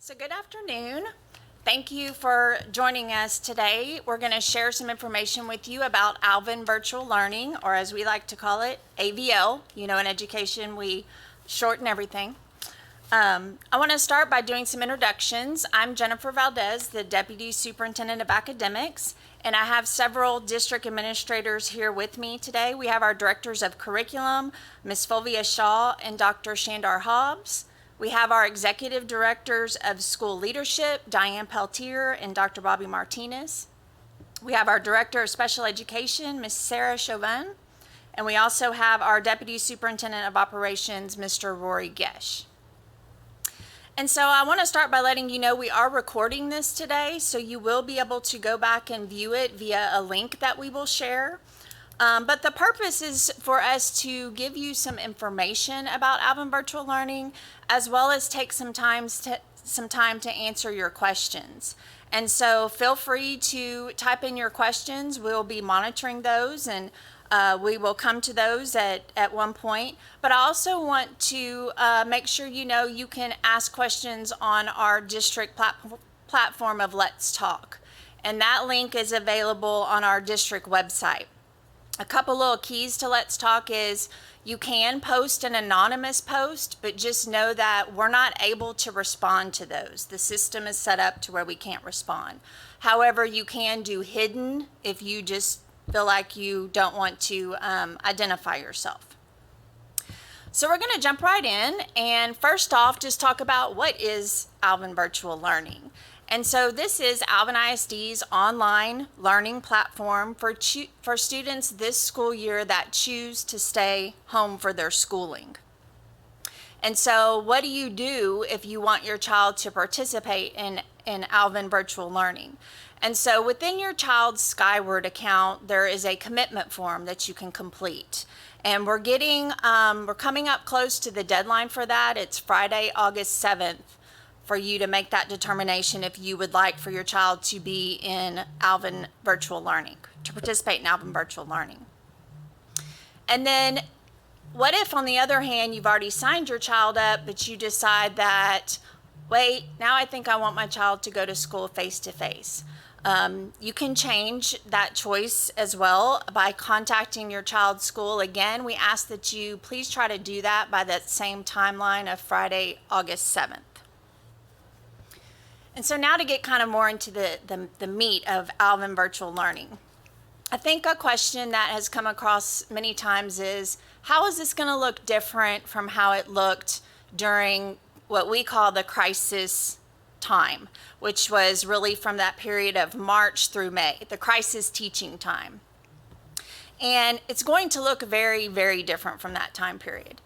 So good afternoon. Thank you for joining us today. We're going to share some information with you about Alvin Virtual Learning, or as we like to call it, AVL. You know, in education, we shorten everything. I want to start by doing some introductions. I'm Jennifer Valdez, the Deputy Superintendent of Academics, and I have several district administrators here with me today. We have our Directors of Curriculum, Ms. Fulvia Shaw and Dr. Shandar Hobbs. We have our Executive Directors of School Leadership, Diane Peltier and Dr. Bobby Martinez. We have our Director of Special Education, Ms. Sarah Chauvin. And we also have our Deputy Superintendent of Operations, Mr. Rory Gesh. And so I want to start by letting you know we are recording this today, so you will be able to go back and view it via a link that we will share. But the purpose is for us to give you some information about Alvin Virtual Learning, as well as take some time to answer your questions. And so feel free to type in your questions. We'll be monitoring those, and we will come to those at one point. But I also want to make sure you know you can ask questions on our district platform of Let's Talk. And that link is available on our district website. A couple little keys to Let's Talk is you can post an anonymous post, but just know that we're not able to respond to those. The system is set up to where we can't respond. However, you can do hidden if you just feel like you don't want to identify yourself. So we're going to jump right in, and first off, just talk about what is Alvin Virtual Learning. And so this is Alvin ISD's online learning platform for students this school year that choose to stay home for their schooling. And so what do you do if you want your child to participate in Alvin Virtual Learning? And so within your child's Skyward account, there is a commitment form that you can complete. And we're coming up close to the deadline for that. It's Friday, August 7th. For you to make that determination if you would like for your child to be in Alvin Virtual Learning, to participate in Alvin Virtual Learning. And then what if, on the other hand, you've already signed your child up, but you decide that, wait, now I think I want my child to go to school face-to-face. You can change that choice as well by contacting your child's school. Again, we ask that you please try to do that by that same timeline of Friday, August 7th. And so now to get kind of more into the meat of Alvin Virtual Learning. I think a question that has come across many times is, how is this going to look different from how it looked during what we call the crisis time, which was really from that period of March through May, the crisis teaching time. And it's going to look very, very different from that time period.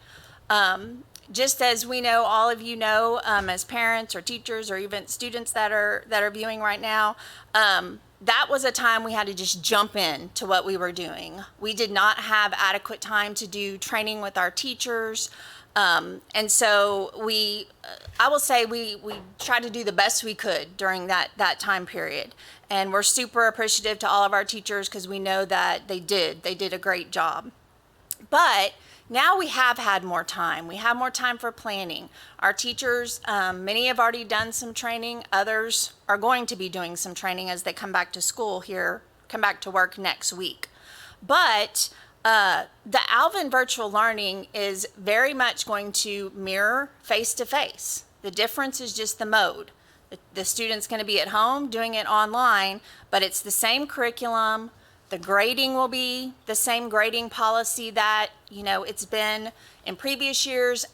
Just as we know, all of you know, as parents or teachers or even students that are viewing right now, that was a time we had to just jump in to what we were doing. We did not have adequate time to do training with our teachers. And so I will say we tried to do the best we could during that time period. And we're super appreciative to all of our teachers because we know that they did a great job. But now we have had more time. We have more time for planning. Our teachers, many have already done some training. Others are going to be doing some training as they come back to school here, come back to work next week. But the Alvin Virtual Learning is very much going to mirror face-to-face. The difference is just the mode. The student's going to be at home doing it online, but it's the same curriculum. The grading will be the same grading policy that, it's been in previous years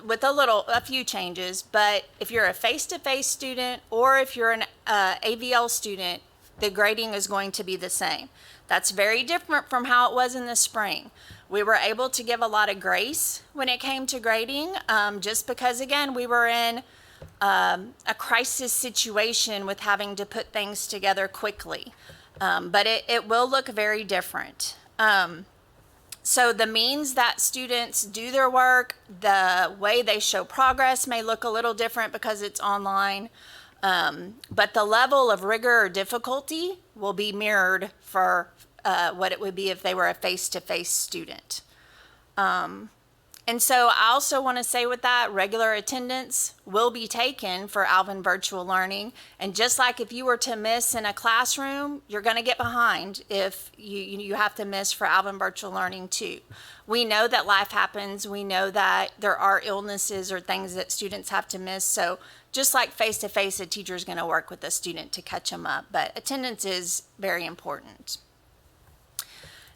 with a few changes. But if you're a face-to-face student or if you're an AVL student, the grading is going to be the same. That's very different from how it was in the spring. We were able to give a lot of grace when it came to grading, just because, again, we were in a crisis situation with having to put things together quickly. But it will look very different. So the means that students do their work, the way they show progress may look a little different because it's online. But the level of rigor or difficulty will be mirrored for what it would be if they were a face-to-face student. And And so I also want to say with that, regular attendance will be taken for Alvin Virtual Learning. And just like if you were to miss in a classroom, you're going to get behind if you have to miss for Alvin Virtual Learning too. We know that life happens. We know that there are illnesses or things that students have to miss. So just like face-to-face, a teacher is going to work with a student to catch them up. But attendance is very important.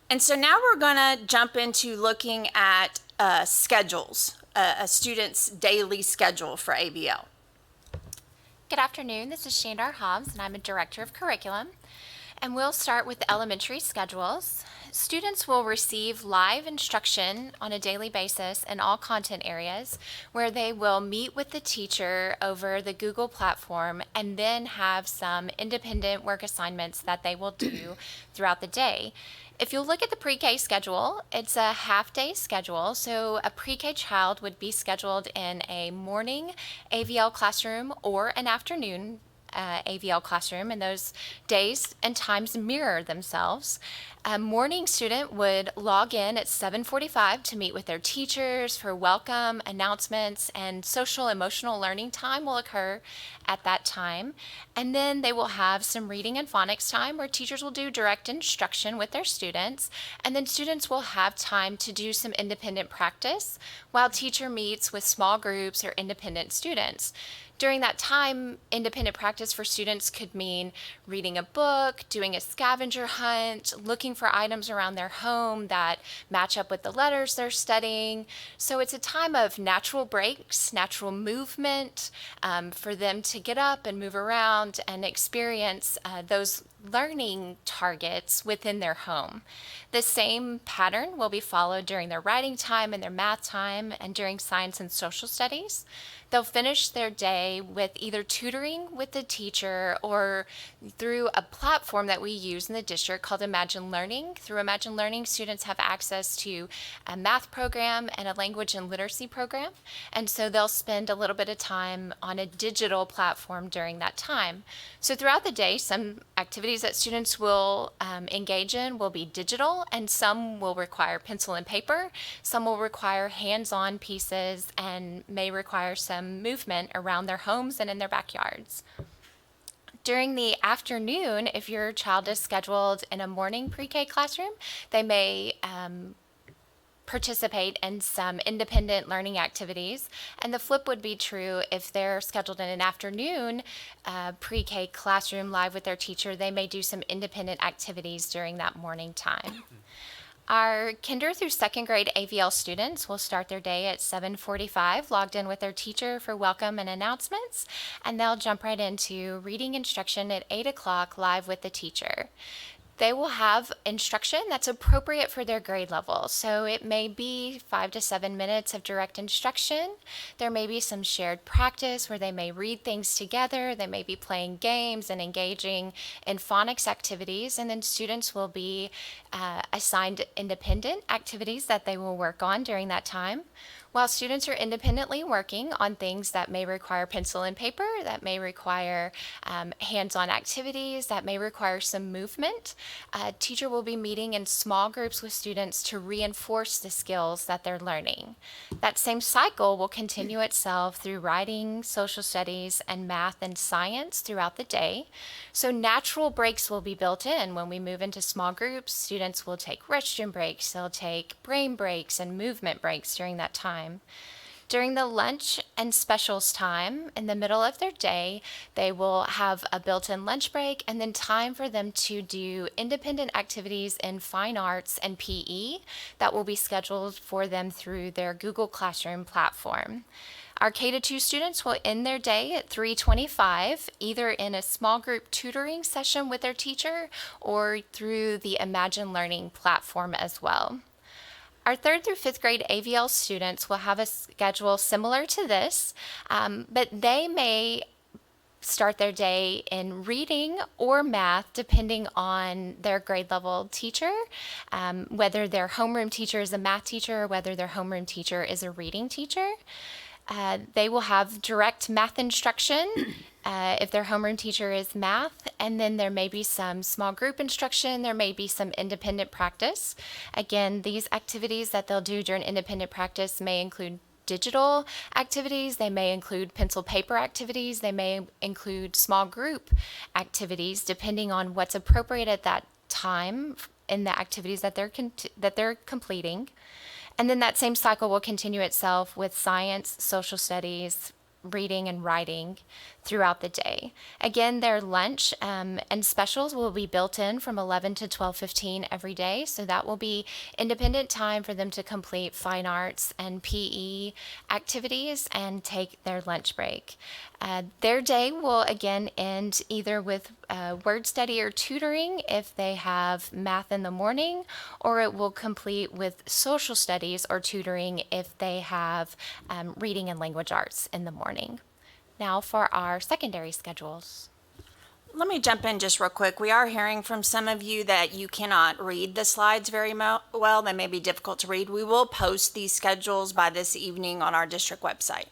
And so now we're going to jump into looking at schedules, a student's daily schedule for ABL. Good afternoon, this is Shandar Hobbs, and I'm a Director of Curriculum. And we'll start with the elementary schedules. Students will receive live instruction on a daily basis in all content areas where they will meet with the teacher over the Google platform and then have some independent work assignments that they will do throughout the day. If you look at the pre-K schedule, it's a half-day schedule, so a pre-K child would be scheduled in a morning AVL classroom or an afternoon AVL classroom, and those days and times mirror themselves. A morning student would log in at 7:45 to meet with their teachers for welcome, announcements, and social emotional learning time will occur at that time. And then they will have some reading and phonics time where teachers will do direct instruction with their students, and then students will have time to do some independent practice while teacher meets with small groups or independent students. During that time, independent practice for students could mean reading a book, doing a scavenger hunt, looking for items around their home that match up with the letters they're studying. So it's a time of natural breaks, natural movement, for them to get up and move around and experience those learning targets within their home. The same pattern will be followed during their writing time and their math time and during science and social studies. They'll finish their day with either tutoring with the teacher or through a platform that we use in the district called Imagine Learning. Through Imagine Learning, students have access to a math program and a language and literacy program. And so they'll spend a little bit of time on a digital platform during that time. So throughout the day, some activities that students will engage in will be digital, and some will require pencil and paper. Some will require hands-on pieces and may require some movement around their homes and in their backyards. During the afternoon, if your child is scheduled in a morning pre-K classroom, they may participate in some independent learning activities. And the flip would be true if they're scheduled in an afternoon pre-K classroom live with their teacher. They may do some independent activities during that morning time. Our kinder through second grade AVL students will start their day at 7:45, logged in with their teacher for welcome and announcements, and they'll jump right into reading instruction at 8 o'clock live with the teacher. They will have instruction that's appropriate for their grade level. So it may be 5 to 7 minutes of direct instruction. There may be some shared practice where they may read things together. They may be playing games and engaging in phonics activities. And then students will be assigned independent activities that they will work on during that time. While students are independently working on things that may require pencil and paper, that may require hands-on activities, that may require some movement, a teacher will be meeting in small groups with students to reinforce the skills that they're learning. That same cycle will continue itself through writing, social studies, and math and science throughout the day. So natural breaks will be built in when we move into small groups. Students will take restroom breaks, they'll take brain breaks and movement breaks during that time. During the lunch and specials time, in the middle of their day, they will have a built-in lunch break and then time for them to do independent activities in fine arts and PE that will be scheduled for them through their Google Classroom platform. Our K-2 students will end their day at 3:25, either in a small group tutoring session with their teacher or through the Imagine Learning platform as well. Our third through fifth grade AVL students will have a schedule similar to this, but they may start their day in reading or math depending on their grade level teacher, whether their homeroom teacher is a math teacher or whether their homeroom teacher is a reading teacher. They will have direct math instruction If their homeroom teacher is math, and then there may be some small group instruction, there may be some independent practice. Again, these activities that they'll do during independent practice may include digital activities, they may include pencil paper activities, they may include small group activities, depending on what's appropriate at that time in the activities that they're completing. And then that same cycle will continue itself with science, social studies, reading and writing throughout the day. Again, their lunch and specials will be built in from 11 to 12:15 every day. So that will be independent time for them to complete fine arts and PE activities and take their lunch break. Their day will again end either with word study or tutoring if they have math in the morning, or it will complete with social studies or tutoring if they have reading and language arts in the morning. Now for our secondary schedules. Let me jump in just real quick. We are hearing from some of you that you cannot read the slides very well. They may be difficult to read. We will post these schedules by this evening on our district website.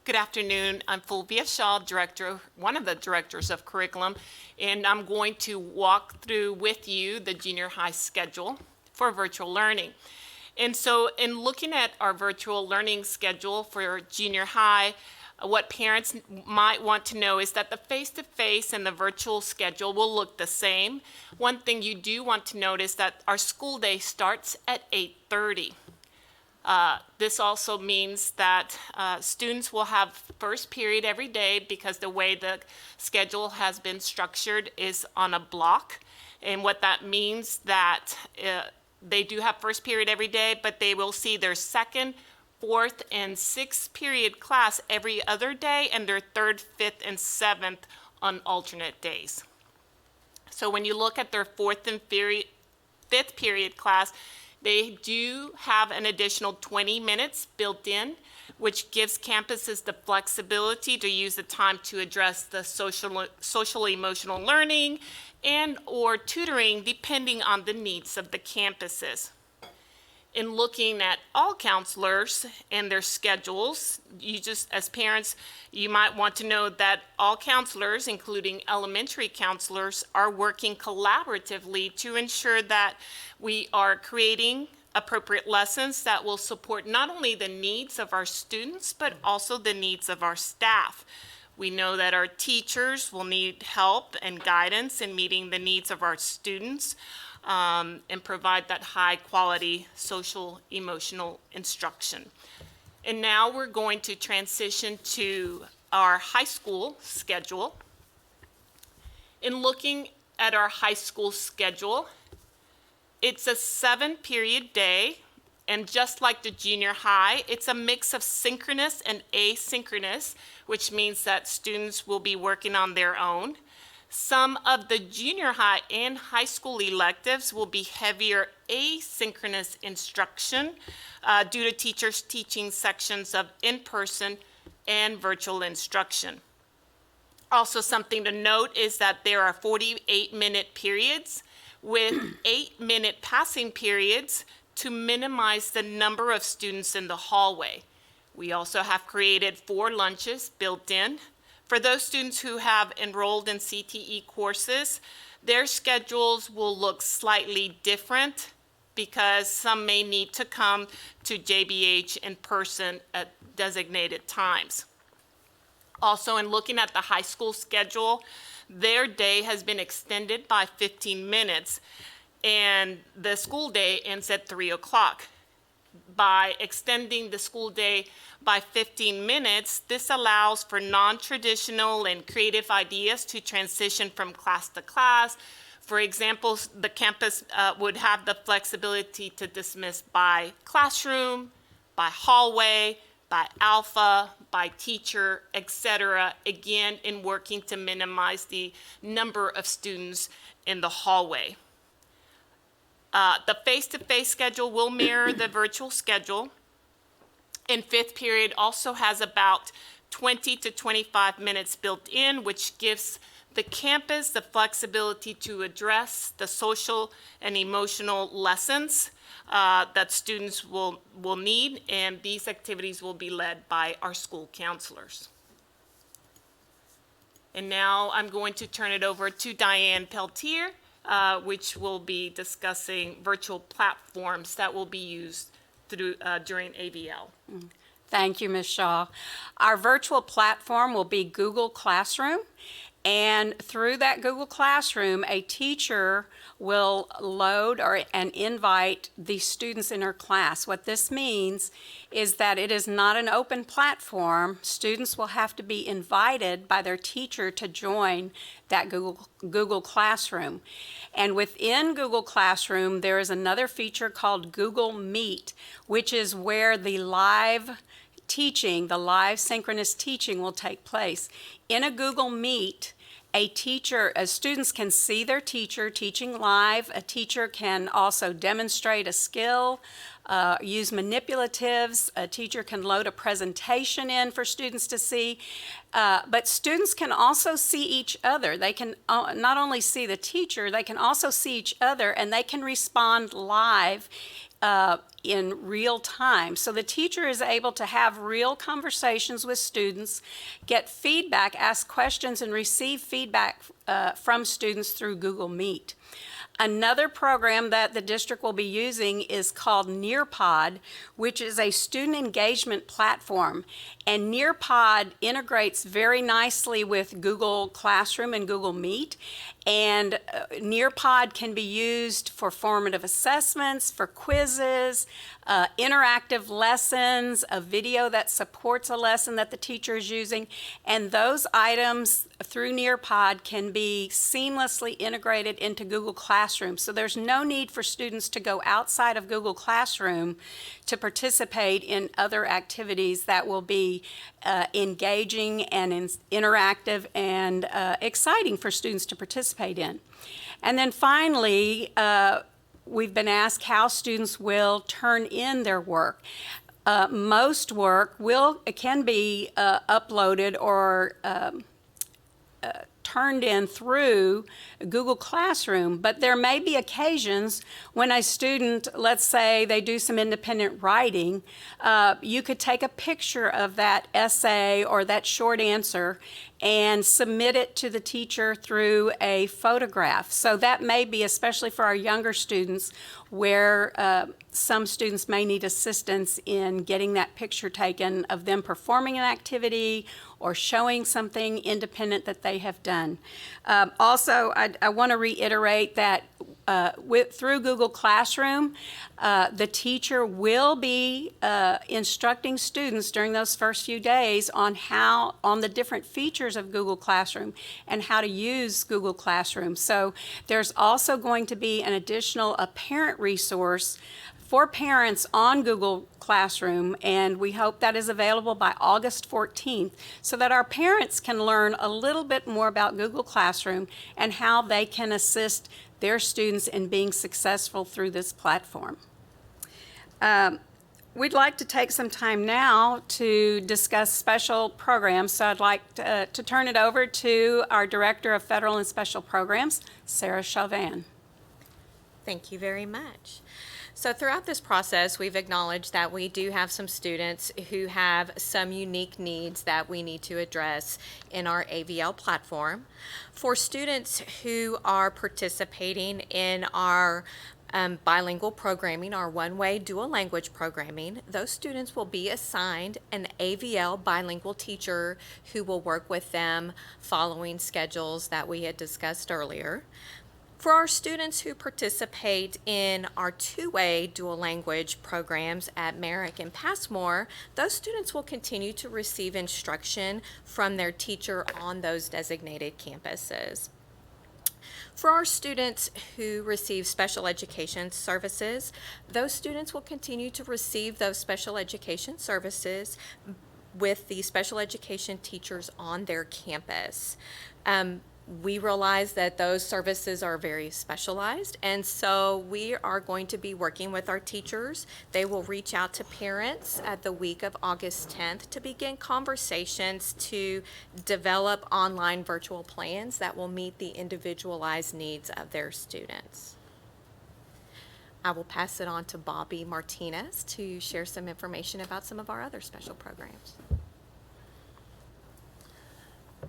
Good afternoon. I'm Fulvia Shaw, one of the directors of curriculum, and I'm going to walk through with you the junior high schedule for virtual learning. And so in looking at our virtual learning schedule for junior high, what parents might want to know is that the face-to-face and the virtual schedule will look the same. One thing you do want to note is that our school day starts at 8:30. This also means that students will have first period every day because the way the schedule has been structured is on a block. And what that means that they do have first period every day, but they will see their second, fourth, and sixth period class every other day, and their third, fifth, and seventh on alternate days. So when you look at their fourth and fifth period class, they do have an additional 20 minutes built in, which gives campuses the flexibility to use the time to address the social emotional learning and or tutoring depending on the needs of the campuses. In looking at all counselors and their schedules, as parents, you might want to know that all counselors, including elementary counselors, are working collaboratively to ensure that we are creating appropriate lessons that will support not only the needs of our students, but also the needs of our staff. We know that our teachers will need help and guidance in meeting the needs of our students and provide that high quality social emotional instruction. And now we're going to transition to our high school schedule. In looking at our high school schedule, it's a 7-period day, and just like the junior high, it's a mix of synchronous and asynchronous, which means that students will be working on their own. Some of the junior high and high school electives will be heavier asynchronous instruction due to teachers teaching sections of in-person and virtual instruction. Also, something to note is that there are 48-minute periods with 8-minute passing periods to minimize the number of students in the hallway. We also have created 4 lunches built in. For those students who have enrolled in CTE courses, their schedules will look slightly different because some may need to come to JBH in person at designated times. Also, in looking at the high school schedule, their day has been extended by 15 minutes, and the school day ends at 3 o'clock. By extending the school day by 15 minutes, this allows for non-traditional and creative ideas to transition from class to class. For example, the campus would have the flexibility to dismiss by classroom, by hallway, by alpha, by teacher, etc., again, in working to minimize the number of students in the hallway. The face-to-face schedule will mirror the virtual schedule, and 5th period also has about 20 to 25 minutes built in, which gives the campus the flexibility to address the social and emotional lessons that students will need, and these activities will be led by our school counselors. And now I'm going to turn it over to Diane Peltier, which will be discussing virtual platforms that will be used during AVL. Thank you, Ms. Shaw. Our virtual platform will be Google Classroom, and through that Google Classroom, a teacher will load and invite the students in her class. What this means is that it is not an open platform. Students will have to be invited by their teacher to join that Google Classroom. And within Google Classroom, there is another feature called Google Meet, which is where the live teaching, the live synchronous teaching will take place. In a Google Meet, students can see their teacher teaching live. A teacher can also demonstrate a skill, use manipulatives. A teacher can load a presentation in for students to see. But students can also see each other. They can not only see the teacher, they can also see each other, and they can respond live in real time. So the teacher is able to have real conversations with students, get feedback, ask questions, and receive feedback from students through Google Meet. Another program that the district will be using is called Nearpod, which is a student engagement platform. And Nearpod integrates very nicely with Google Classroom and Google Meet. And Nearpod can be used for formative assessments, for quizzes, interactive lessons, a video that supports a lesson that the teacher is using. And those items through Nearpod can be seamlessly integrated into Google Classroom. So there's no need for students to go outside of Google Classroom to participate in other activities that will be engaging and interactive and exciting for students to participate in. And then finally, we've been asked how students will turn in their work. Most work can be uploaded or turned in through Google Classroom, but there may be occasions when a student, let's say they do some independent writing, you could take a picture of that essay or that short answer and submit it to the teacher through a photograph. So that may be, especially for our younger students, where some students may need assistance in getting that picture taken of them performing an activity or showing something independent that they have done. Also, I want to reiterate that through Google Classroom, the teacher will be instructing students during those first few days on the different features of Google Classroom and how to use Google Classroom. So there's also going to be an additional parent resource for parents on Google Classroom, and we hope that is available by August 14th so that our parents can learn a little bit more about Google Classroom and how they can assist their students in being successful through this platform. We'd like to take some time now to discuss special programs, so I'd like to turn it over to our Director of Federal and Special Programs, Sarah Chauvin. Thank you very much. So throughout this process, we've acknowledged that we do have some students who have some unique needs that we need to address in our AVL platform. For students who are participating in our bilingual programming, our one-way dual language programming, those students will be assigned an AVL bilingual teacher who will work with them following schedules that we had discussed earlier. For our students who participate in our two-way dual language programs at Merrick and Passmore, those students will continue to receive instruction from their teacher on those designated campuses. For our students who receive special education services, those students will continue to receive those special education services with the special education teachers on their campus. We realize that those services are very specialized, and so we are going to be working with our teachers. They will reach out to parents at the week of August 10th to begin conversations to develop online virtual plans that will meet the individualized needs of their students. I will pass it on to Bobby Martinez to share some information about some of our other special programs.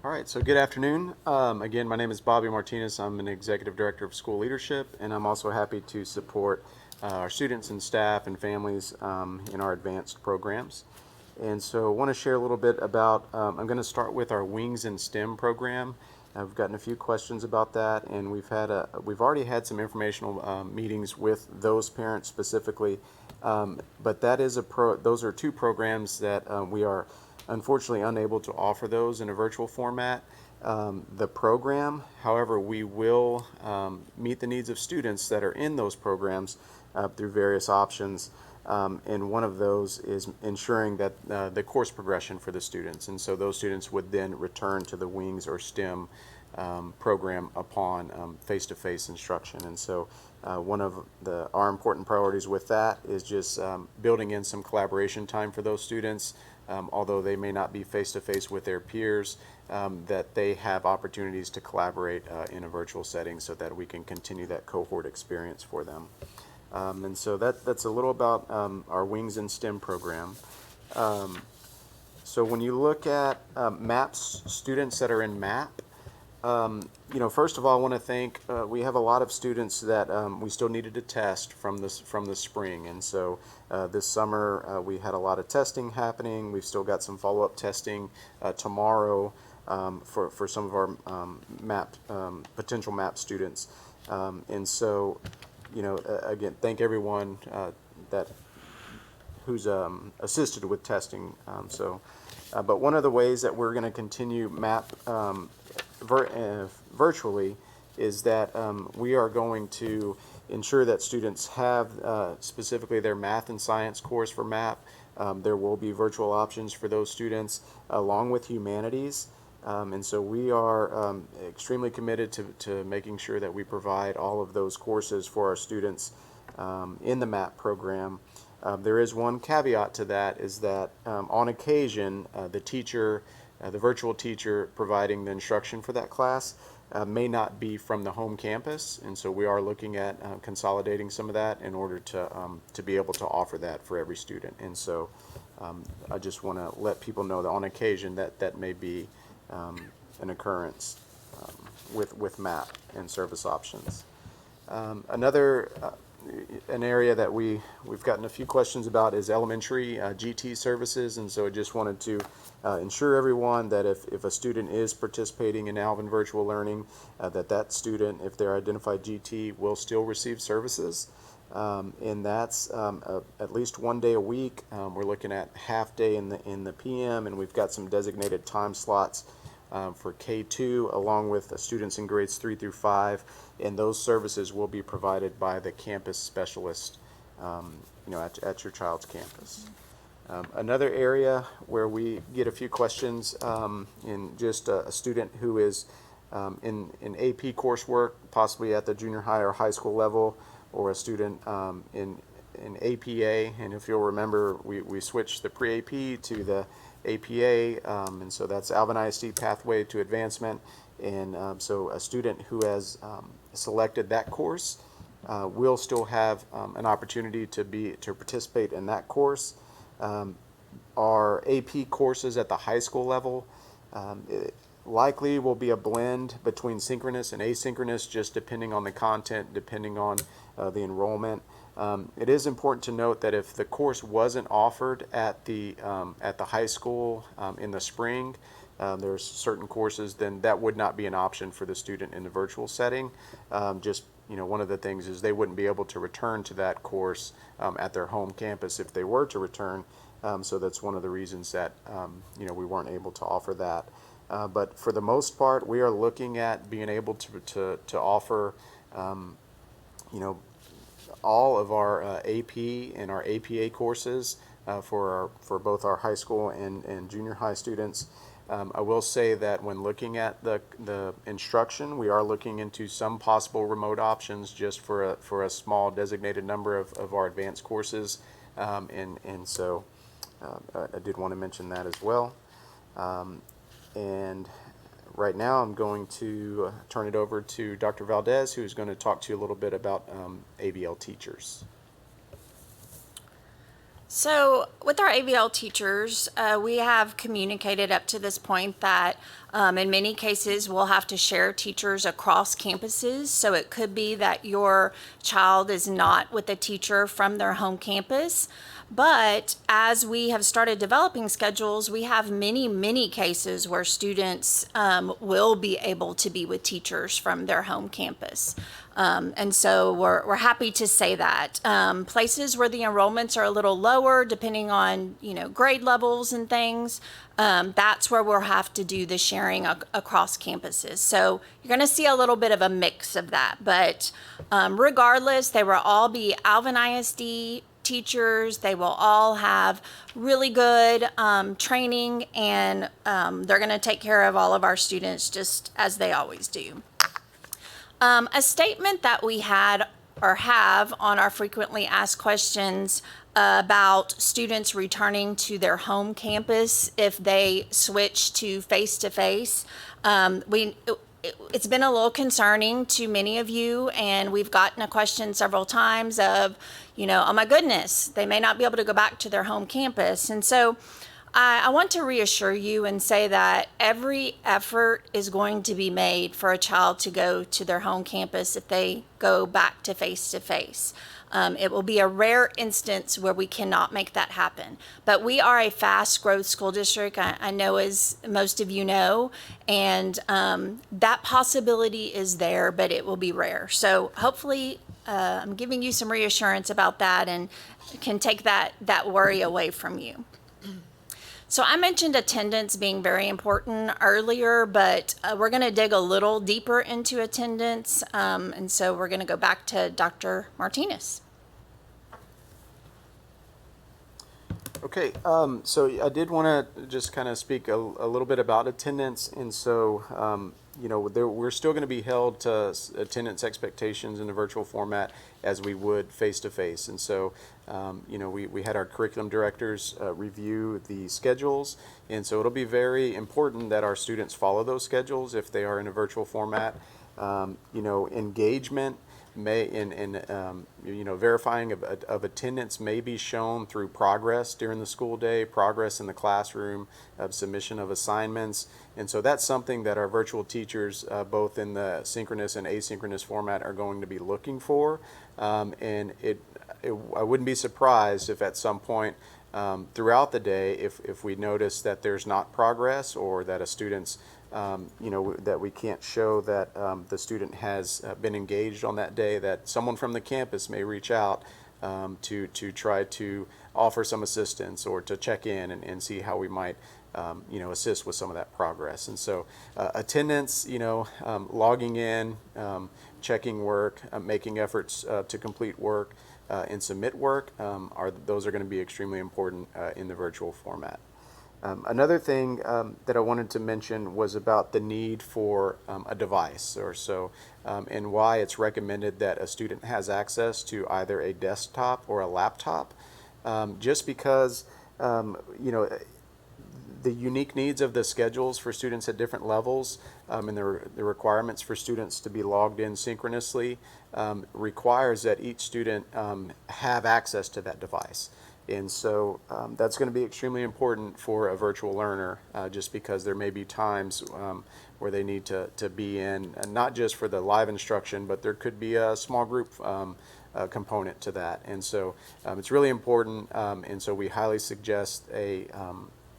All right, so good afternoon. Again, my name is Bobby Martinez. I'm an Executive Director of School Leadership, and I'm also happy to support our students and staff and families in our advanced programs. And so I want to share a little bit about, I'm going to start with our Wings in STEM program. I've gotten a few questions about that, and we've already had some informational meetings with those parents specifically, but that is those are two programs that we are unfortunately unable to offer those in a virtual format. The program, however, we will meet the needs of students that are in those programs through various options. And one of those is ensuring that the course progression for the students. And so those students would then return to the Wings or STEM program upon face-to-face instruction. And so one of our important priorities with that is just building in some collaboration time for those students. Although they may not be face-to-face with their peers, that they have opportunities to collaborate in a virtual setting so that we can continue that cohort experience for them. And so that's a little about our Wings in STEM program. So when you look at MAPS, students that are in MAP, first of all, I want to thank, we have a lot of students that we still needed to test from the spring. And so this summer we had a lot of testing happening. We've still got some follow-up testing tomorrow for some of our MAP, potential MAP students. And so, again, thank everyone who's assisted with testing. But one of the ways that we're going to continue MAP virtually is that we are going to ensure that students have specifically their math and science course for MAP. There will be virtual options for those students along with humanities. And so we are extremely committed to making sure that we provide all of those courses for our students in the MAP program. There is one caveat to that, is that on occasion the virtual teacher providing the instruction for that class may not be from the home campus, and so we are looking at consolidating some of that in order to be able to offer that for every student. And so I just want to let people know that on occasion that may be an occurrence with MAP and service options. An area that we've gotten a few questions about is elementary GT services, and so I just wanted to ensure everyone that if a student is participating in Alvin Virtual Learning, that student, if they're identified GT, will still receive services. And that's at least one day a week. We're looking at half day in the PM, and we've got some designated time slots for K2 along with students in grades 3 through 5, and those services will be provided by the campus specialist at your child's campus. Another area where we get a few questions in just a student who is in AP coursework, possibly at the junior high or high school level, or a student in APA, and if you'll remember, we switched the pre-AP to the APA, and so that's Alvin ISD Pathway to Advancement. And so a student who has selected that course will still have an opportunity to participate in that course. Our AP courses at the high school level likely will be a blend between synchronous and asynchronous, just depending on the content, depending on the enrollment. It is important to note that if the course wasn't offered at the high school in the spring, there's certain courses, then that would not be an option for the student in the virtual setting. One of the things is they wouldn't be able to return to that course at their home campus if they were to return. So that's one of the reasons that we weren't able to offer that. But for the most part, we are looking at being able to offer all of our AP and our APA courses for both our high school and junior high students. I will say that when looking at the instruction, we are looking into some possible remote options just for a small designated number of our advanced courses. And so I did want to mention that as well. And right now I'm going to turn it over to Dr. Valdez, who's going to talk to you a little bit about AVL teachers. So with our AVL teachers, we have communicated up to this point that in many cases we'll have to share teachers across campuses. So it could be that your child is not with a teacher from their home campus. But as we have started developing schedules, we have many cases where students will be able to be with teachers from their home campus. And so we're happy to say that. Places where the enrollments are a little lower, depending on, grade levels and things, that's where we'll have to do the sharing across campuses. So you're going to see a little bit of a mix of that. But regardless, they will all be Alvin ISD teachers. They will all have really good training, and they're going to take care of all of our students just as they always do. A statement that we had or have on our frequently asked questions about students returning to their home campus if they switch to face-to-face. It's been a little concerning to many of you, and we've gotten a question several times of, oh my goodness, they may not be able to go back to their home campus. And so I want to reassure you and say that every effort is going to be made for a child to go to their home campus if they go back to face-to-face. It will be a rare instance where we cannot make that happen. But we are a fast growth school district, I know, as most of you know, and that possibility is there, but it will be rare. So hopefully I'm giving you some reassurance about that and can take that worry away from you. So I mentioned attendance being very important earlier, but we're going to dig a little deeper into attendance, and so we're going to go back to Dr. Martinez. Okay, so I did want to just kind of speak a little bit about attendance, and so we're still going to be held to attendance expectations in the virtual format as we would face-to-face. And so, we had our curriculum directors review the schedules, and so it'll be very important that our students follow those schedules if they are in a virtual format. Engagement verifying of attendance may be shown through progress during the school day, progress in the classroom, submission of assignments. And so that's something that our virtual teachers, both in the synchronous and asynchronous format, are going to be looking for. And I wouldn't be surprised if at some point throughout the day, if we notice that there's not progress or that a student's that we can't show that the student has been engaged on that day, that someone from the campus may reach out to try to offer some assistance or to check in and see how we might assist with some of that progress. And so attendance, logging in, checking work, making efforts to complete work and submit work, those are going to be extremely important in the virtual format. Another thing that I wanted to mention was about the need for a device and why it's recommended that a student has access to either a desktop or a laptop, just because the unique needs of the schedules for students at different levels and the requirements for students to be logged in synchronously requires that each student have access to that device. And so that's going to be extremely important for a virtual learner, just because there may be times where they need to be in, and not just for the live instruction, but there could be a small group component to that. And so it's really important, and so we highly suggest a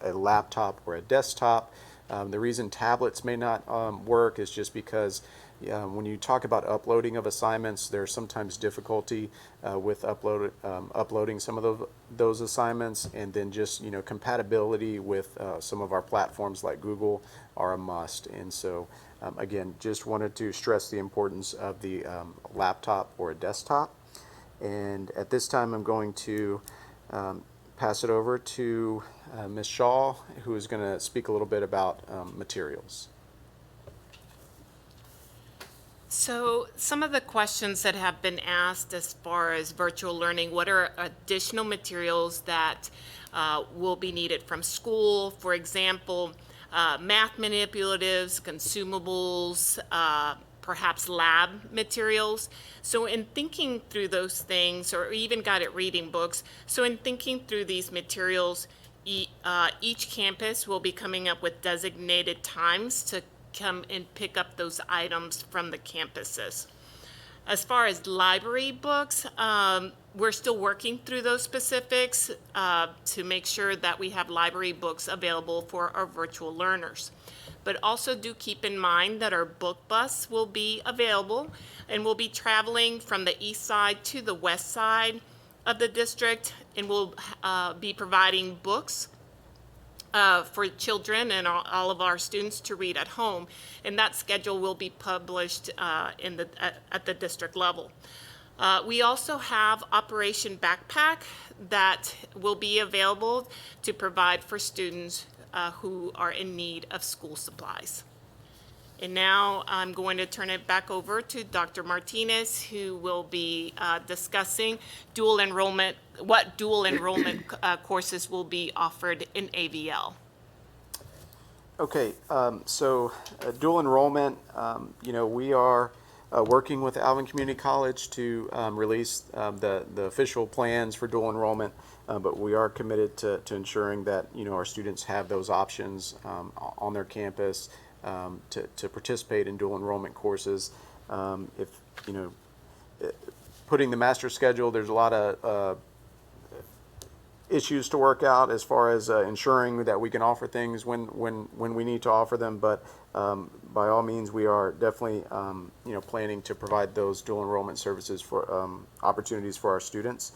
laptop or a desktop. The reason tablets may not work is just because when you talk about uploading of assignments, there's sometimes difficulty with uploading some of those assignments, and then just compatibility with some of our platforms like Google are a must. And so again, just wanted to stress the importance of the laptop or a desktop. And at this time, I'm going to pass it over to Ms. Shaw, who is going to speak a little bit about materials. So some of the questions that have been asked as far as virtual learning, what are additional materials that will be needed from school? For example, math manipulatives, consumables, perhaps lab materials. So in thinking through those things, or even guided reading books, so in thinking through these materials, each campus will be coming up with designated times to come and pick up those items from the campuses. As far as library books, we're still working through those specifics to make sure that we have library books available for our virtual learners. But also do keep in mind that our book bus will be available and will be traveling from the east side to the west side of the district, and will be providing books for children and all of our students to read at home, and that schedule will be published at the district level. We also have Operation Backpack that will be available to provide for students who are in need of school supplies. And now I'm going to turn it back over to Dr. Martinez, who will be discussing what dual enrollment courses will be offered in AVL. Okay, so dual enrollment, we are working with Alvin Community College to release the official plans for dual enrollment, but we are committed to ensuring that, our students have those options on their campus to participate in dual enrollment courses. Putting the master schedule, there's a lot of issues to work out as far as ensuring that we can offer things when we need to offer them, but by all means we are definitely planning to provide those dual enrollment services for opportunities for our students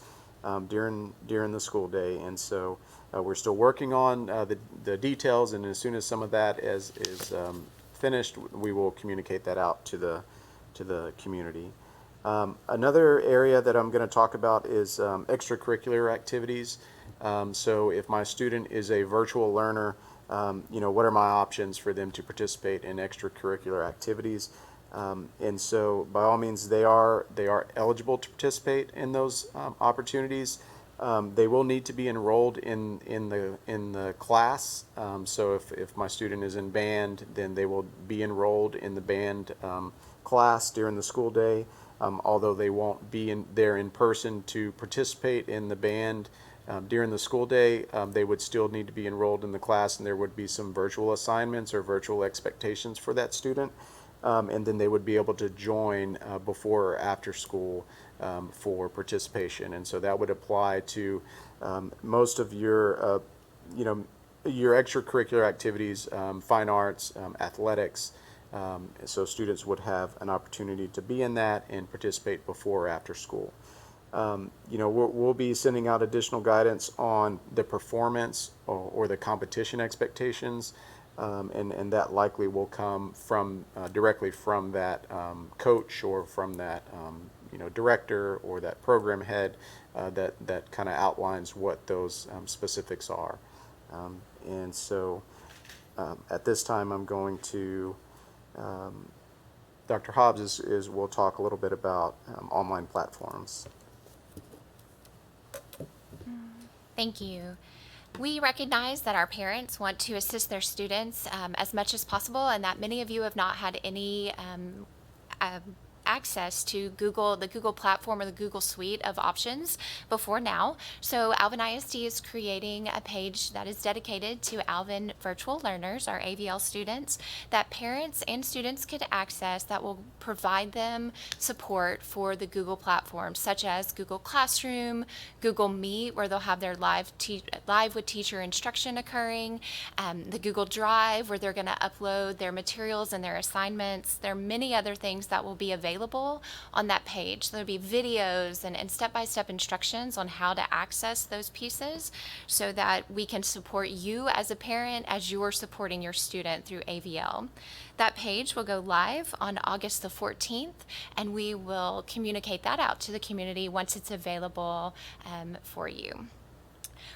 during the school day. And so we're still working on the details, and as soon as some of that is finished, we will communicate that out to the community. Another area that I'm going to talk about is extracurricular activities. So if my student is a virtual learner, what are my options for them to participate in extracurricular activities? And so by all means, they are eligible to participate in those opportunities. They will need to be enrolled in the class. So if my student is in band, then they will be enrolled in the band class during the school day. Although they won't be there in person to participate in the band during the school day, they would still need to be enrolled in the class, and there would be some virtual assignments or virtual expectations for that student. And then they would be able to join before or after school for participation. And so that would apply to most of your extracurricular activities, fine arts, athletics. So students would have an opportunity to be in that and participate before or after school. We'll be sending out additional guidance on the performance or the competition expectations, and that likely will come from directly from that coach or from that director or that program head that kind of outlines what those specifics are. And so at this time, I'm going to Dr. Hobbs will talk a little bit about online platforms. Thank you. We recognize that our parents want to assist their students as much as possible, and that many of you have not had any access to the Google platform or the Google suite of options before now. So Alvin ISD is creating a page that is dedicated to Alvin virtual learners, our AVL students, that parents and students could access, that will provide them support for the Google platforms, such as Google Classroom, Google Meet, where they'll have their live with teacher instruction occurring, the Google Drive, where they're going to upload their materials and their assignments. There are many other things that will be available on that page. There'll be videos and step-by-step instructions on how to access those pieces so that we can support you as a parent as you're supporting your student through AVL. That page will go live on August the 14th, and we will communicate that out to the community once it's available for you.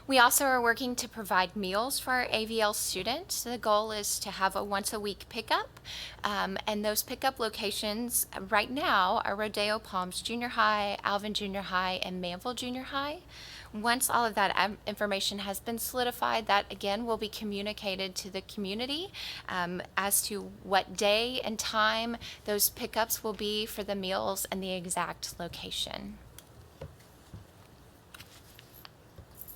We also are working to provide meals for our AVL students. The goal is to have a once-a-week pickup, and those pickup locations right now are Rodeo Palms Junior High, Alvin Junior High, and Manville Junior High. Once all of that information has been solidified, that again will be communicated to the community as to what day and time those pickups will be for the meals and the exact location.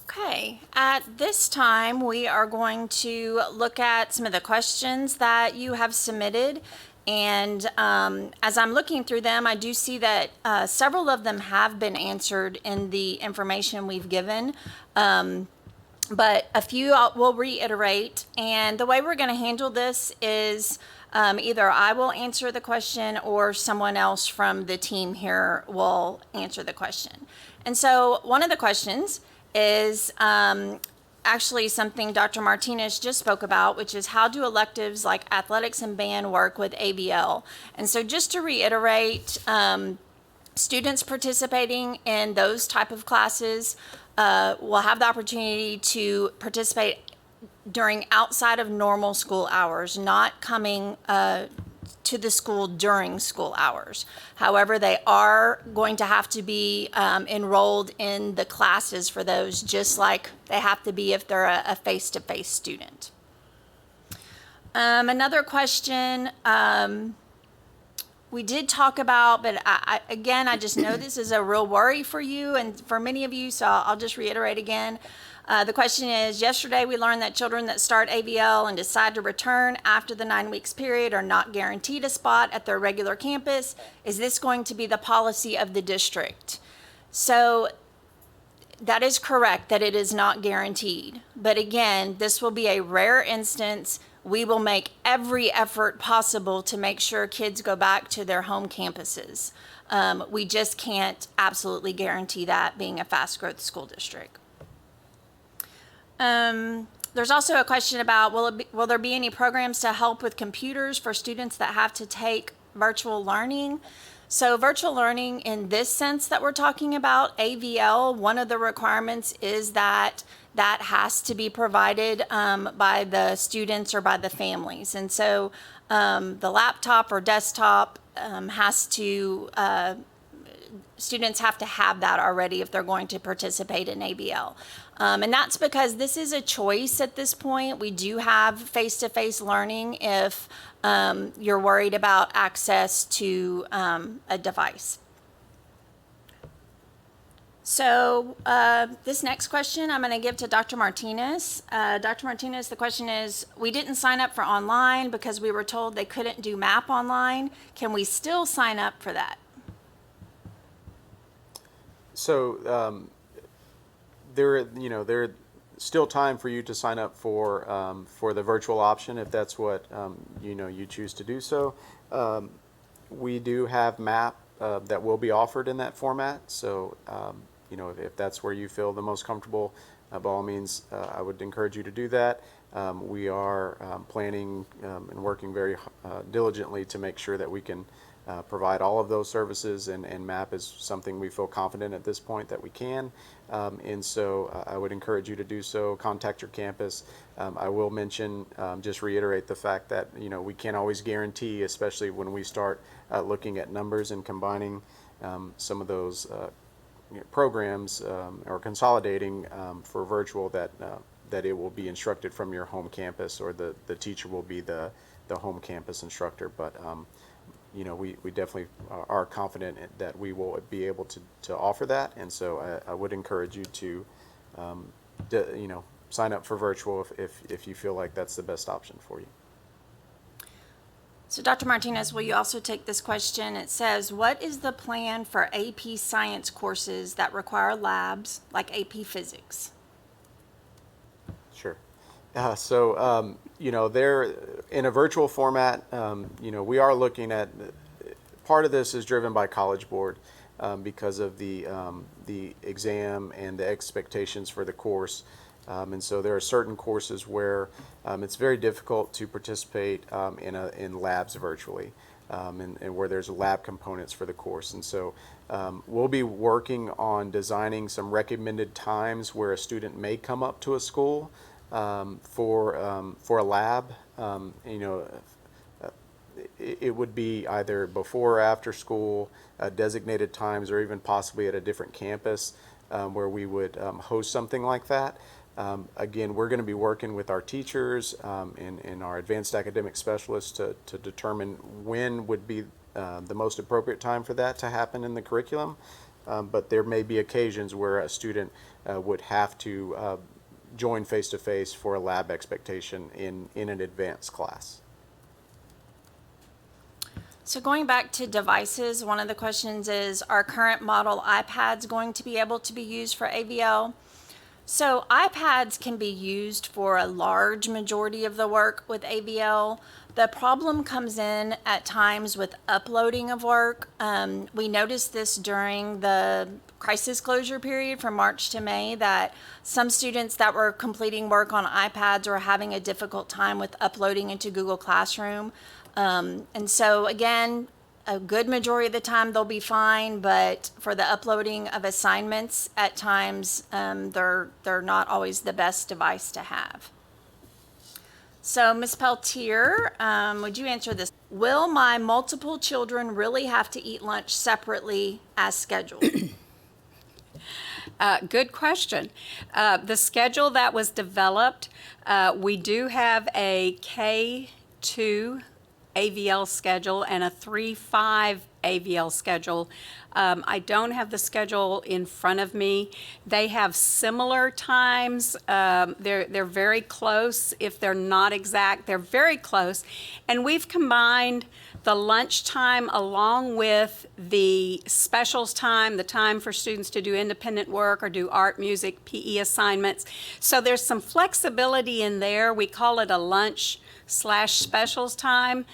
Okay, at this time, we are going to look at some of the questions that you have submitted. And as I'm looking through them, I do see that several of them have been answered in the information we've given. But a few we'll reiterate. And the way we're going to handle this is either I will answer the question or someone else from the team here will answer the question. And so one of the questions is actually something Dr. Martinez just spoke about, which is how do electives like athletics and band work with ABL? And so just to reiterate, students participating in those type of classes will have the opportunity to participate during outside of normal school hours, not coming to the school during school hours. However, they are going to have to be enrolled in the classes for those, just like they have to be if they're a face-to-face student. Another question we did talk about, but I just know this is a real worry for you and for many of you, so I'll just reiterate again. The question is, yesterday we learned that children that start AVL and decide to return after the 9 weeks period are not guaranteed a spot at their regular campus. Is this going to be the policy of the district? So that is correct, that it is not guaranteed. But again, this will be a rare instance. We will make every effort possible to make sure kids go back to their home campuses. We just can't absolutely guarantee that, being a fast growth school district. There's also a question about will there be any programs to help with computers for students that have to take virtual learning? So virtual learning in this sense that we're talking about, AVL, one of the requirements is that that has to be provided by the students or by the families. And so the laptop or desktop students have to have that already if they're going to participate in ABL. And that's because this is a choice at this point. We do have face-to-face learning if you're worried about access to a device. So this next question I'm going to give to Dr. Martinez. Dr. Martinez, the question is, we didn't sign up for online because we were told they couldn't do MAP online. Can we still sign up for that? So there's still time for you to sign up for the virtual option if that's what you choose to do so. We do have MAP that will be offered in that format. So if that's where you feel the most comfortable, by all means, I would encourage you to do that. We are planning and working very diligently to make sure that we can provide all of those services, and MAP is something we feel confident at this point that we can. And so I would encourage you to do so. Contact your campus. I will mention, just reiterate the fact that we can't always guarantee, especially when we start looking at numbers and combining some of those programs or consolidating for virtual, that it will be instructed from your home campus, or the teacher will be the home campus instructor. But we definitely are confident that we will be able to offer that, and so I would encourage you to sign up for virtual if you feel like that's the best option for you. So Dr. Martinez, will you also take this question? It says, what is the plan for AP science courses that require labs, like AP physics? Sure. So they're in a virtual format. We are looking at, part of this is driven by College Board because of the exam and the expectations for the course. And so there are certain courses where it's very difficult to participate in labs virtually, and where there's lab components for the course. And so we'll be working on designing some recommended times where a student may come up to a school for a lab. It would be either before or after school, designated times, or even possibly at a different campus where we would host something like that. Again, we're going to be working with our teachers and our advanced academic specialists to determine when would be the most appropriate time for that to happen in the curriculum. But there may be occasions where a student would have to join face-to-face for a lab expectation in an advanced class. So going back to devices, one of the questions is, are current model iPads going to be able to be used for AVL? So iPads can be used for a large majority of the work with AVL. The problem comes in at times with uploading of work. We noticed this during the crisis closure period from March to May, that some students that were completing work on iPads were having a difficult time with uploading into Google Classroom. And so again, a good majority of the time they'll be fine, but for the uploading of assignments, at times they're not always the best device to have. So Ms. Peltier, would you answer this? Will my multiple children really have to eat lunch separately as scheduled? Good question. The schedule that was developed, we do have a K2 AVL schedule and a 3-5 AVL schedule. I don't have the schedule in front of me. They have similar times. They're very close. If they're not exact, they're very close. And we've combined the lunch time along with the specials time, the time for students to do independent work or do art, music, PE assignments. So there's some flexibility in there. We call it a lunch/specials time.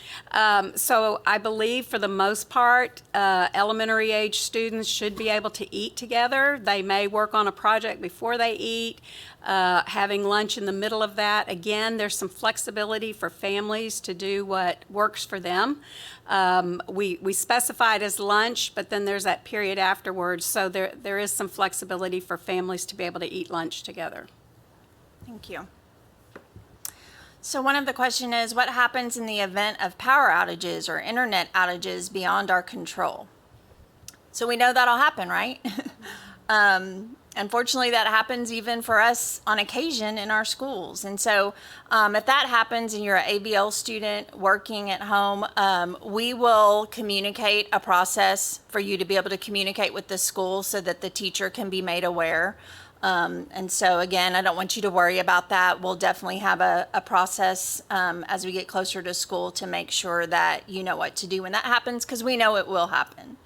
So I believe for the most part, elementary age students should be able to eat together. They may work on a project before they eat, having lunch in the middle of that. Again, there's some flexibility for families to do what works for them. We specify it as lunch, but then there's that period afterwards. So there is some flexibility for families to be able to eat lunch together. Thank you. So one of the question is, what happens in the event of power outages or internet outages beyond our control? So we know that'll happen, right? Unfortunately, that happens even for us on occasion in our schools. And so if that happens and you're an AVL student working at home, we will communicate a process for you to be able to communicate with the school so that the teacher can be made aware. And so again, I don't want you to worry about that. We'll definitely have a process as we get closer to school to make sure that you know what to do when that happens, because we know it will happen.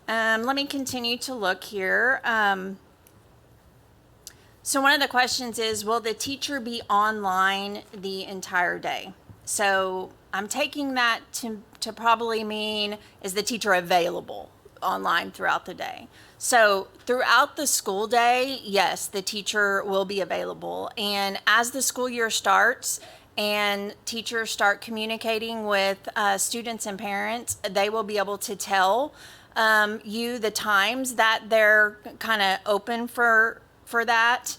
Let me continue to look here. So one of the questions is, will the teacher be online the entire day? So I'm taking that to probably mean, is the teacher available online throughout the day? So throughout the school day, yes, the teacher will be available. And as the school year starts and teachers start communicating with students and parents, they will be able to tell you the times that they're kind of open for that.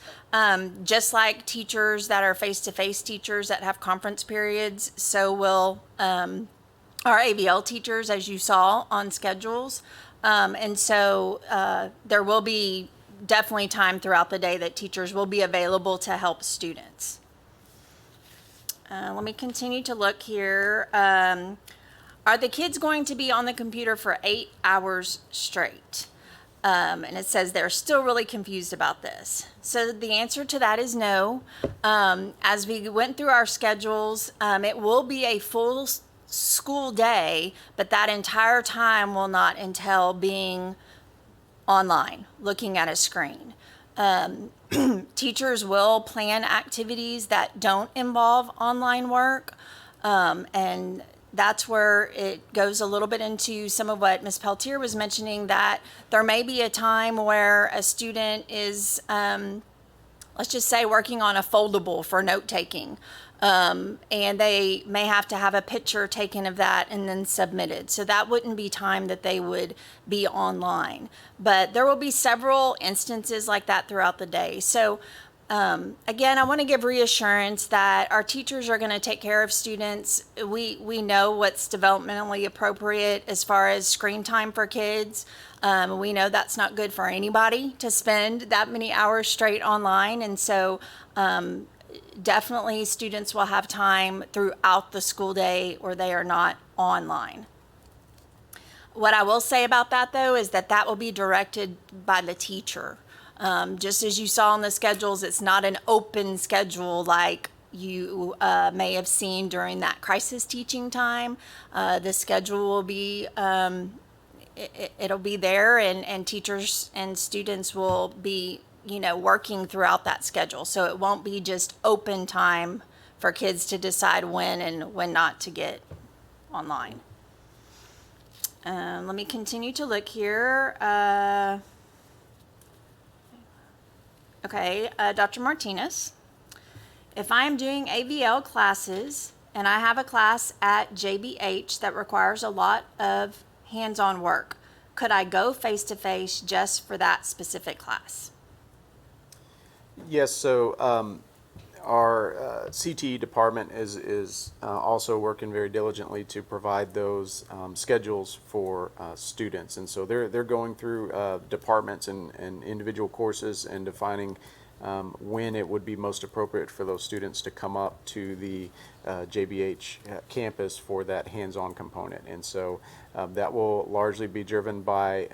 Just like teachers that are face-to-face teachers that have conference periods, so will our AVL teachers, as you saw on schedules. And so there will be definitely time throughout the day that teachers will be available to help students. Let me continue to look here. Are the kids going to be on the computer for 8 hours straight? And it says they're still really confused about this. So the answer to that is no. As we went through our schedules, it will be a full school day, but that entire time will not entail being online, looking at a screen. Teachers will plan activities that don't involve online work, and that's where it goes a little bit into some of what Ms. Peltier was mentioning, that there may be a time where a student is let's just say, working on a foldable for note taking. And they may have to have a picture taken of that and then submitted. So that wouldn't be time that they would be online. But there will be several instances like that throughout the day. So again, I want to give reassurance that our teachers are going to take care of students. We know what's developmentally appropriate as far as screen time for kids. We know that's not good for anybody to spend that many hours straight online. And so definitely students will have time throughout the school day where they are not online. What I will say about that, though, is that that will be directed by the teacher. Just as you saw on the schedules, it's not an open schedule like you may have seen during that crisis teaching time. The schedule will be, it'll be there, and teachers and students will be, working throughout that schedule. So it won't be just open time for kids to decide when and when not to get online. Let me continue to look here. Okay, Dr. Martinez, if I am doing AVL classes and I have a class at JBH that requires a lot of hands-on work, could I go face-to-face just for that specific class? Yes, so our CTE department is also working very diligently to provide those schedules for students, and so they're going through departments and individual courses and defining when it would be most appropriate for those students to come up to the JBH campus for that hands-on component. And so that will largely be driven by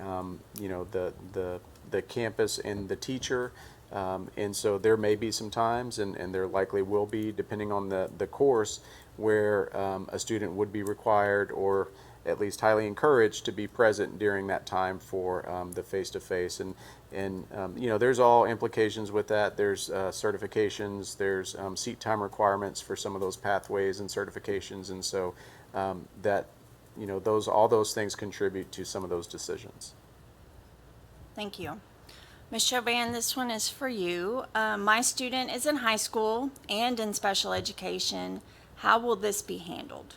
the campus and the teacher. And so there may be some times, and there likely will be, depending on the course, where a student would be required or at least highly encouraged to be present during that time for the face-to-face. And there's all implications with that. There's certifications, there's seat time requirements for some of those pathways and certifications, and so all those things contribute to some of those decisions. Thank you. Ms. Chauvin, this one is for you. My student is in high school and in special education. How will this be handled?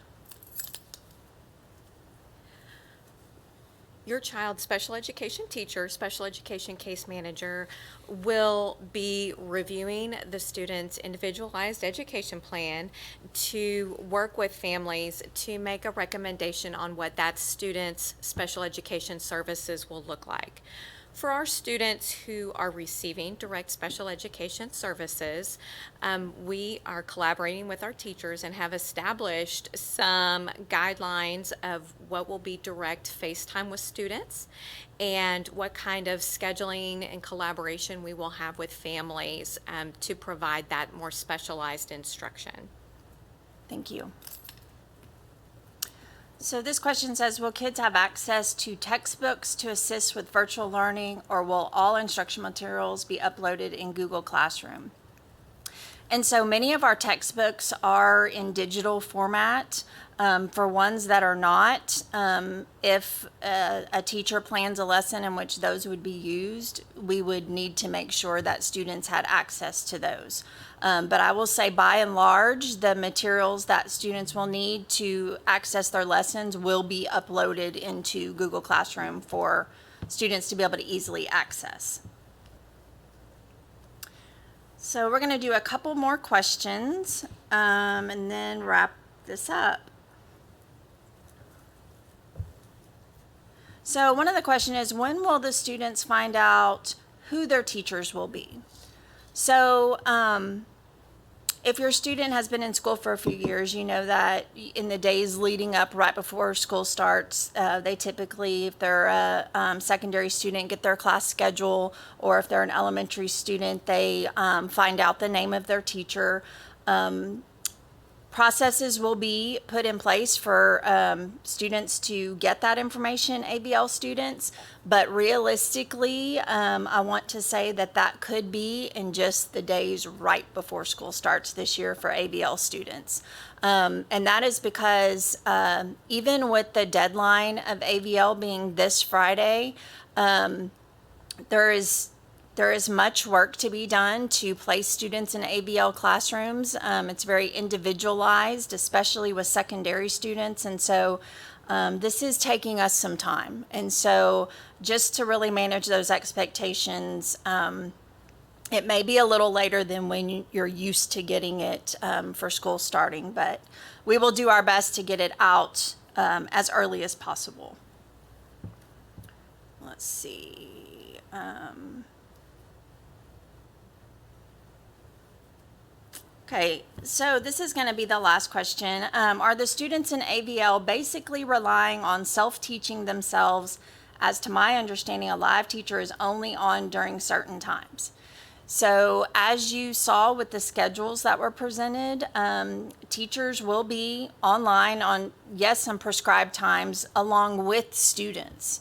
Your child's special education teacher, special education case manager will be reviewing the student's individualized education plan to work with families to make a recommendation on what that student's special education services will look like. For our students who are receiving direct special education services, we are collaborating with our teachers and have established some guidelines of what will be direct face time with students and what kind of scheduling and collaboration we will have with families to provide that more specialized instruction. Thank you. So this question says, will kids have access to textbooks to assist with virtual learning, or will all instruction materials be uploaded in Google Classroom? And so many of our textbooks are in digital format. For ones that are not, if a teacher plans a lesson in which those would be used, we would need to make sure that students had access to those. But I will say, by and large, the materials that students will need to access their lessons will be uploaded into Google Classroom for students to be able to easily access. So we're going to do a couple more questions and then wrap this up. So one of the questions is, when will the students find out who their teachers will be? So if your student has been in school for a few years, you know that in the days leading up right before school starts, they typically, if they're a secondary student, get their class schedule, or if they're an elementary student, they find out the name of their teacher. Processes will be put in place for students to get that information, AVL students, but realistically, I want to say that that could be in just the days right before school starts this year for AVL students. And that is because even with the deadline of AVL being this Friday, there is There is much work to be done to place students in ABL classrooms. It's very individualized, especially with secondary students, and so this is taking us some time. And so just to really manage those expectations, it may be a little later than when you're used to getting it for school starting, but we will do our best to get it out as early as possible. Let's see. Okay, so this is going to be the last question. Are the students in AVL basically relying on self-teaching themselves? As to my understanding, a live teacher is only on during certain times. So as you saw with the schedules that were presented, teachers will be online on, yes, some prescribed times along with students.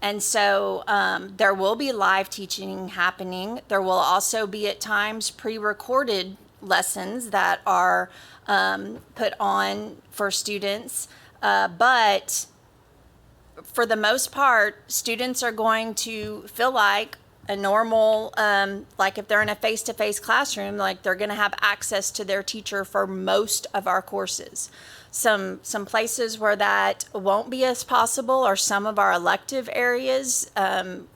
And so there will be live teaching happening. There will also be at times pre-recorded lessons that are put on for students. But for the most part, students are going to feel like a normal, like if they're in a face-to-face classroom, like they're going to have access to their teacher for most of our courses. Some places where that won't be as possible are some of our elective areas.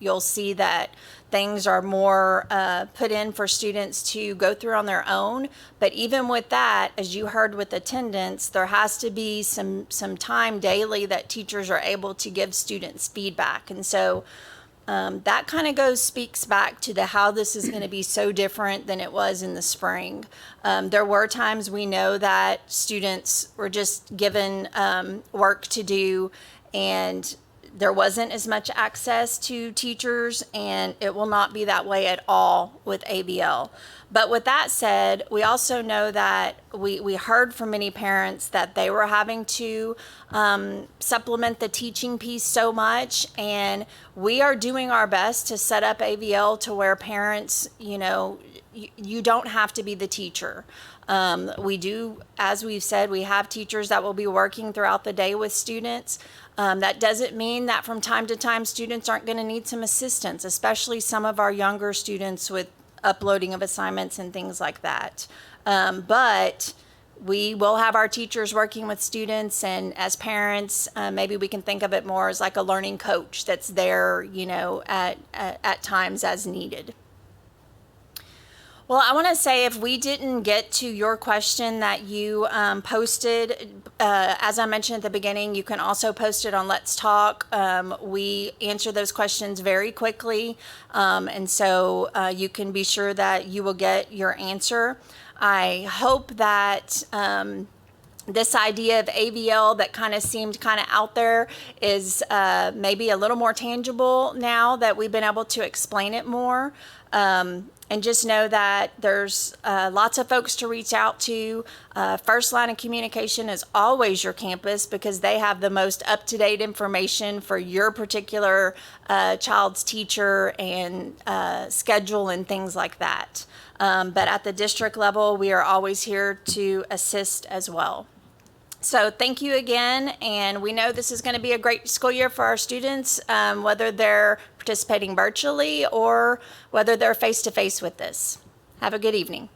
You'll see that things are more put in for students to go through on their own. But even with that, as you heard with attendance, there has to be some time daily that teachers are able to give students feedback. And so that kind of speaks back to how this is going to be so different than it was in the spring. There were times we know that students were just given work to do, and there wasn't as much access to teachers, and it will not be that way at all with ABL. But with that said, we also know that we heard from many parents that they were having to supplement the teaching piece so much, and we are doing our best to set up ABL to where parents, you don't have to be the teacher. We do, as we've said, we have teachers that will be working throughout the day with students. That doesn't mean that from time to time students aren't going to need some assistance, especially some of our younger students with uploading of assignments and things like that. But we will have our teachers working with students, and as parents, maybe we can think of it more as like a learning coach that's there, at times as needed. Well, I want to say if we didn't get to your question that you posted, as I mentioned at the beginning, you can also post it on Let's Talk. We answer those questions very quickly, and so you can be sure that you will get your answer. I hope that this idea of AVL that kind of seemed kind of out there is maybe a little more tangible now that we've been able to explain it more. And just know that there's lots of folks to reach out to. First line of communication is always your campus because they have the most up-to-date information for your particular child's teacher and schedule and things like that. But at the district level, we are always here to assist as well. So thank you again, and we know this is going to be a great school year for our students, whether they're participating virtually or whether they're face-to-face with this. Have a good evening.